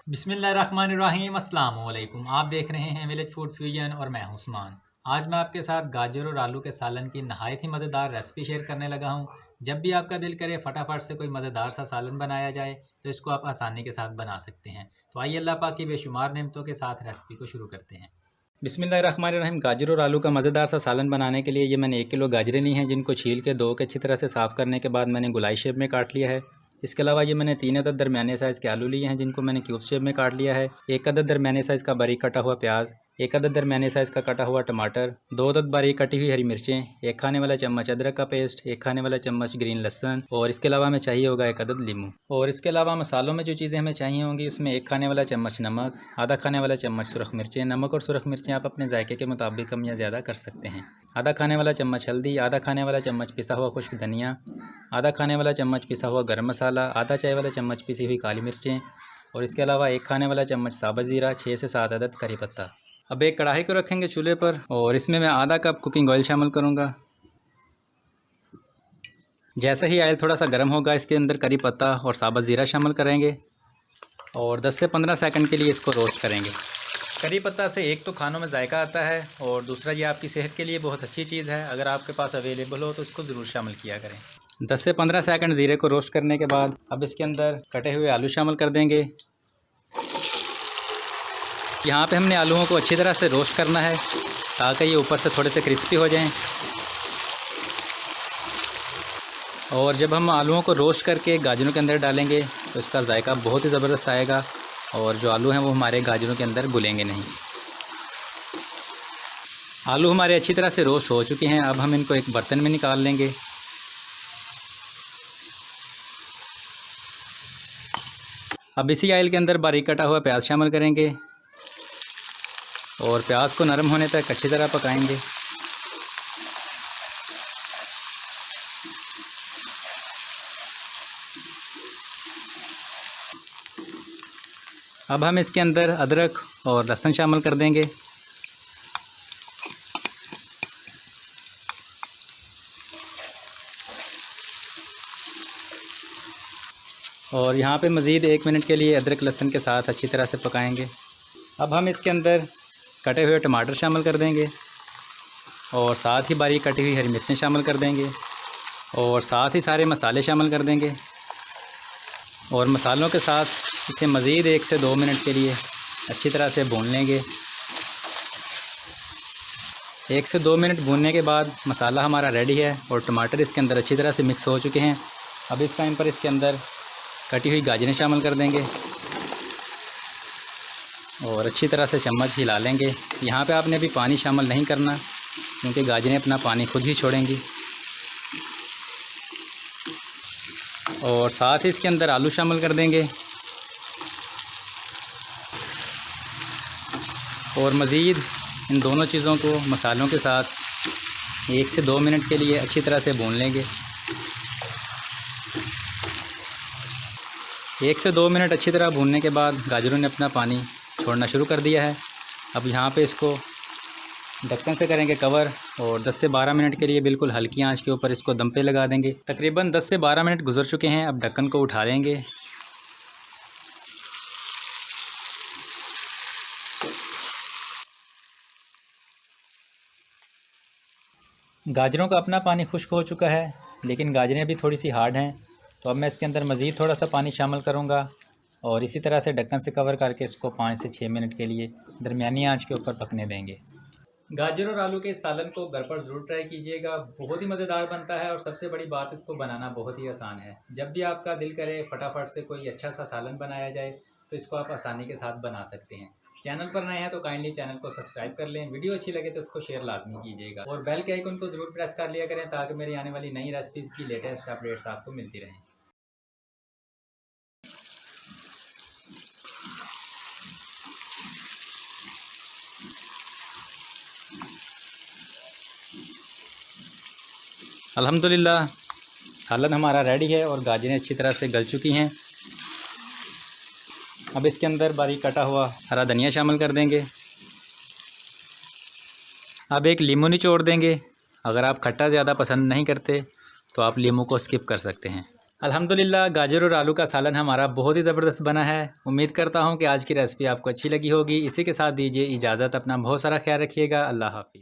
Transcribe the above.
बिस्मिल्लाहिर्रहमानिर्रहीम, अस्सलाम वालेकुम। आप देख रहे हैं विलेज फूड फ्यूजन और मैं हूं उस्मान। आज मैं आपके साथ गाजर और आलू के सालन की नहायत ही मज़ेदार रेसिपी शेयर करने लगा हूं। जब भी आपका दिल करे फटाफट से कोई मज़ेदार सा सालन बनाया जाए तो इसको आप आसानी के साथ बना सकते हैं। तो आइए अल्लाह पाक की बेशुमार नेमतों के साथ रेसिपी को शुरू करते हैं। बिस्मिल्लाहिर्रहमानिर्रहीम। गाजर और आलू का मज़ेदार सा सालन बनाने के लिए ये मैंने 1 किलो गाजरें ली हैं, जिनको छील के धो के अच्छी तरह से साफ़ करने के बाद मैंने गोलाई शेप में काट लिया है। इसके अलावा ये मैंने 3 अदद दरमियाने साइज़ के आलू लिए हैं, जिनको मैंने क्यूब शेप में काट लिया है। 1 अदद दरमियाने साइज़ का बारीक कटा हुआ प्याज, 1 अदद दरमियाने साइज़ का कटा हुआ टमाटर, 2 अदद बारीक कटी हुई हरी मिर्चें, 1 खाने वाला चम्मच अदरक का पेस्ट, 1 खाने वाला चम्मच ग्रीन लहसुन और इसके अलावा हमें चाहिए होगा 1 अदद लीमू। और इसके अलावा मसालों में जो चीज़ें हमें चाहिए होंगी उसमें 1 खाने वाला चम्मच नमक, आधा खाने वाला चम्मच सुरख मिर्चें। नमक और सुरख मिर्चें आप अपने जायके के मुताबिक कम या ज़्यादा कर सकते हैं। आधा खाने वाला चम्मच हल्दी, आधा खाने वाला चम्मच पिसा हुआ खुश्क धनिया, आधा खाने वाला चम्मच पिसा हुआ गरम मसाला, आधा चाय वाला चम्मच पिसी हुई काली मिर्चें और इसके अलावा 1 खाने वाला चम्मच साबुत ज़ीरा, 6 से 7 अदद करी पत्ता। अब एक कढ़ाई को रखेंगे चूल्हे पर और इसमें मैं आधा कप कुकिंग ऑयल शामिल करूँगा। जैसे ही ऑयल थोड़ा सा गर्म होगा इसके अंदर करी पत्ता और साबुत ज़ीरा शामिल करेंगे और 10 से 15 सेकंड के लिए इसको रोस्ट करेंगे। करी पत्ता से एक तो खानों में जायका आता है और दूसरा ये आपकी सेहत के लिए बहुत अच्छी चीज़ है। अगर आपके पास अवेलेबल हो तो इसको ज़रूर शामिल किया करें। 10 से 15 सेकंड ज़ीरे को रोस्ट करने के बाद अब इसके अंदर कटे हुए आलू शामिल कर देंगे। यहाँ पे हमने आलूओं को अच्छी तरह से रोस्ट करना है ताकि ये ऊपर से थोड़े से क्रिस्पी हो जाएं। और जब हम आलूओं को रोस्ट करके गाजरों के अंदर डालेंगे तो इसका जायका बहुत ही ज़बरदस्त आएगा और जो आलू हैं वो हमारे गाजरों के अंदर घुलेंगे नहीं। आलू हमारे अच्छी तरह से रोस्ट हो चुके हैं। अब हम इनको एक बर्तन में निकाल लेंगे। अब इसी ऑयल के अंदर बारीक कटा हुआ प्याज शामिल करेंगे और प्याज को नरम होने तक अच्छी तरह पकाएंगे। अब हम इसके अंदर अदरक और लहसुन शामिल कर देंगे। और यहाँ पे मज़ीद 1 मिनट के लिए अदरक लहसुन के साथ अच्छी तरह से पकाएंगे। अब हम इसके अंदर कटे हुए टमाटर शामिल कर देंगे और साथ ही बारीक कटी हुई हरी मिर्चें शामिल कर देंगे और साथ ही सारे मसाले शामिल कर देंगे और मसालों के साथ इसे मज़ीद 1 से 2 मिनट के लिए अच्छी तरह से भून लेंगे। 1 से 2 मिनट भूनने के बाद मसाला हमारा रेडी है और टमाटर इसके अंदर अच्छी तरह से मिक्स हो चुके हैं। अब इस टाइम पर इसके अंदर कटी हुई गाजरें शामिल कर देंगे और अच्छी तरह से चम्मच हिला लेंगे। यहाँ पे आपने अभी पानी शामिल नहीं करना क्योंकि गाजरें अपना पानी खुद ही छोड़ेंगी। और साथ ही इसके अंदर आलू शामिल कर देंगे और मज़ीद इन दोनों चीज़ों को मसालों के साथ 1 से 2 मिनट के लिए अच्छी तरह से भून लेंगे। 1 से 2 मिनट अच्छी तरह भूनने के बाद गाजरों ने अपना पानी छोड़ना शुरू कर दिया है। अब यहाँ पे इसको ढक्कन से करेंगे कवर और 10 से 12 मिनट के लिए बिल्कुल हल्की आंच के ऊपर इसको दम पे लगा देंगे। तकरीबन 10 से 12 मिनट गुजर चुके हैं। अब ढक्कन को उठा लेंगे। गाजरों का अपना पानी खुश्क हो चुका है लेकिन गाजरें अभी थोड़ी सी हार्ड हैं, तो अब मैं इसके अंदर मज़ीद थोड़ा सा पानी शामिल करूँगा और इसी तरह से ढक्कन से कवर करके इसको 5 से 6 मिनट के लिए दरमियानी आंच के ऊपर पकने देंगे। गाजर और आलू के इस सालन को घर पर ज़रूर ट्राई कीजिएगा। बहुत ही मज़ेदार बनता है और सबसे बड़ी बात इसको बनाना बहुत ही आसान है। जब भी आपका दिल करे फटाफट से कोई अच्छा सा सालन बनाया जाए तो इसको आप आसानी के साथ बना सकते हैं। चैनल पर नए हैं तो काइंडली चैनल को सब्सक्राइब कर लें। वीडियो अच्छी लगे तो उसको शेयर लाजमी कीजिएगा और बेल के आइकन को ज़रूर प्रेस कर लिया करें ताकि मेरी आने वाली नई रेसिपीज़ की लेटेस्ट अपडेट्स आपको मिलती रहें। अल्हम्दुलिल्लाह सालन हमारा रेडी है और गाजरें अच्छी तरह से गल चुकी हैं। अब इसके अंदर बारीक कटा हुआ हरा धनिया शामिल कर देंगे। अब एक लीमू निचोड़ देंगे। अगर आप खट्टा ज़्यादा पसंद नहीं करते तो आप लीमू को स्किप कर सकते हैं। अल्हम्दुलिल्लाह गाजर और आलू का सालन हमारा बहुत ही ज़बरदस्त बना है। उम्मीद करता हूँ कि आज की रेसिपी आपको अच्छी लगी होगी। इसी के साथ दीजिए इजाज़त। अपना बहुत सारा ख्याल रखिएगा। अल्लाह हाफ़िज़।